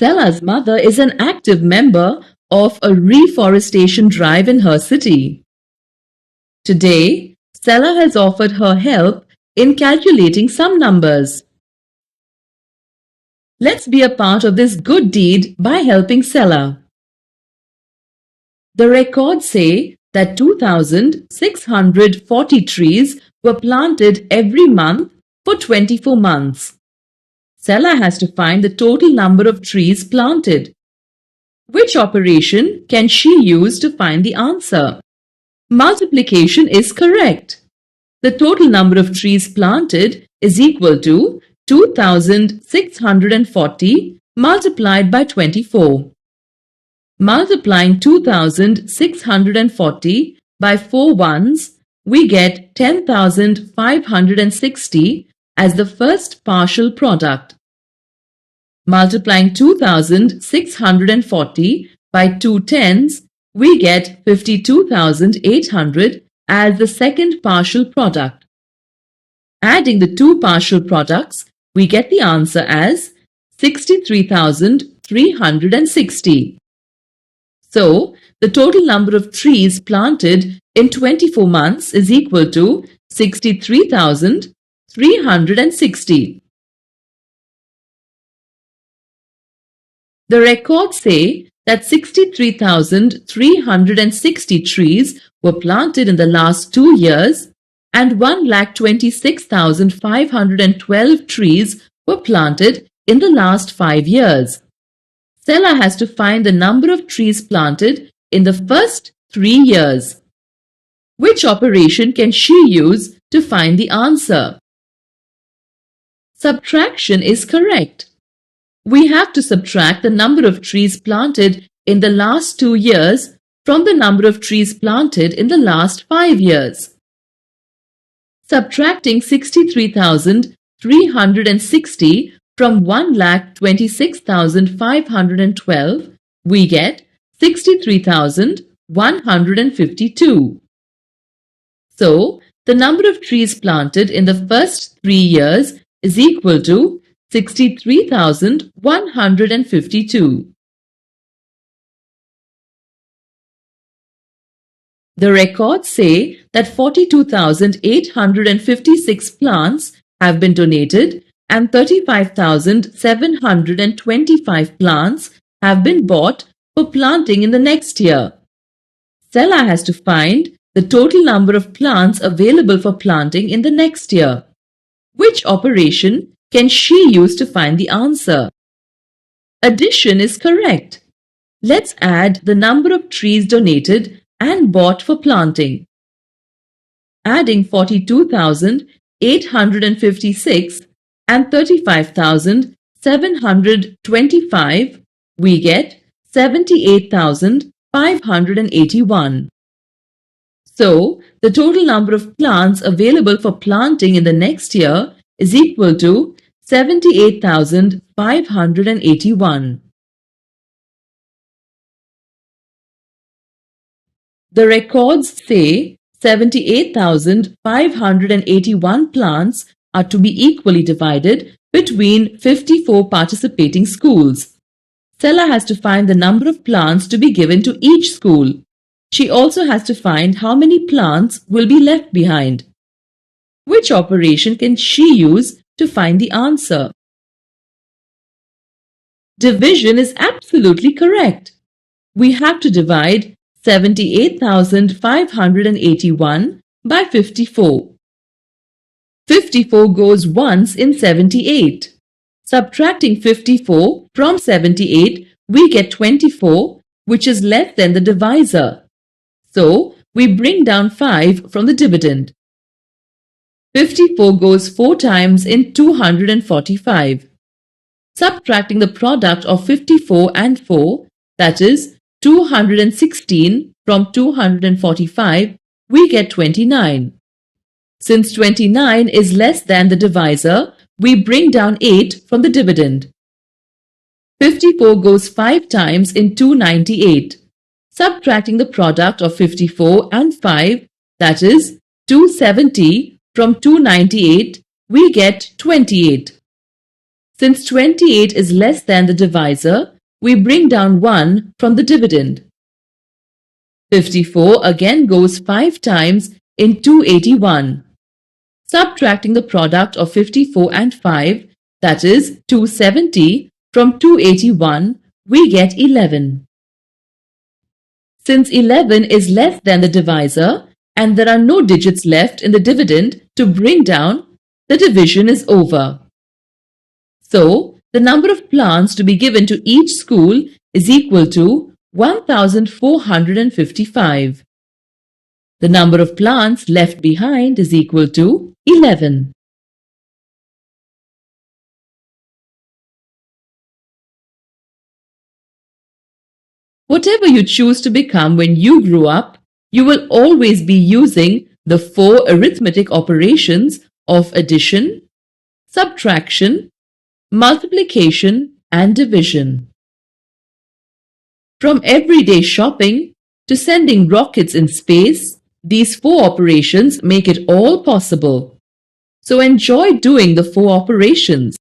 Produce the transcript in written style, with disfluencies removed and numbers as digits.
Stella's mother is an active member of a reforestation drive in her city. Today, Stella has offered her help in calculating some numbers. Let's be a part of this good deed by helping Stella. The records say that 2,640 trees were planted every month for 24 months. Stella has to find the total number of trees planted. Which operation can she use to find the answer? Multiplication is correct. The total number of trees planted is equal to 2,640 multiplied by 24. Multiplying 2,640 by 4 ones, we get 10,560 as the first partial product. Multiplying 2,640 by 2 tens, we get 52,800 as the second partial product. Adding the two partial products, we get the answer as 63,360. So, the total number of trees planted in 24 months is equal to 63,360. The records say that 63,360 trees were planted in the last 2 years and 1,26,512 trees were planted in the last 5 years. Stella has to find the number of trees planted in the first 3 years. Which operation can she use to find the answer? Subtraction is correct. We have to subtract the number of trees planted in the last 2 years from the number of trees planted in the last 5 years. Subtracting 63,360 from 1,26,512, we get 63,152. So, the number of trees planted in the first 3 years is equal to 63,152. The records say that 42,856 plants have been donated and 35,725 plants have been bought for planting in the next year. Stella has to find the total number of plants available for planting in the next year. Which operation can she use to find the answer? Addition is correct. Let's add the number of trees donated and bought for planting. Adding 42,856 and 35,725, we get 78,581. So, the total number of plants available for planting in the next year is equal to 78,581. The records say 78,581 plants are to be equally divided between 54 participating schools. Stella has to find the number of plants to be given to each school. She also has to find how many plants will be left behind. Which operation can she use to find the answer? Division is absolutely correct. We have to divide 78,581 by 54. 54 goes once in 78. Subtracting 54 from 78, we get 24, which is less than the divisor. So, we bring down 5 from the dividend. 54 goes 4 times in 245. Subtracting the product of 54 and 4, that is 216 from 245, we get 29. Since 29 is less than the divisor, we bring down 8 from the dividend. 54 goes 5 times in 298. Subtracting the product of 54 and 5, that is 270 from 298, we get 28. Since 28 is less than the divisor, we bring down 1 from the dividend. 54 again goes 5 times in 281. Subtracting the product of 54 and 5, that is 270, from 281, we get 11. Since 11 is less than the divisor and there are no digits left in the dividend to bring down, the division is over. So, the number of plants to be given to each school is equal to 1455. The number of plants left behind is equal to 11. Whatever you choose to become when you grow up, you will always be using the 4 arithmetic operations of addition, subtraction, multiplication and division. From everyday shopping to sending rockets in space, these 4 operations make it all possible. So enjoy doing the 4 operations.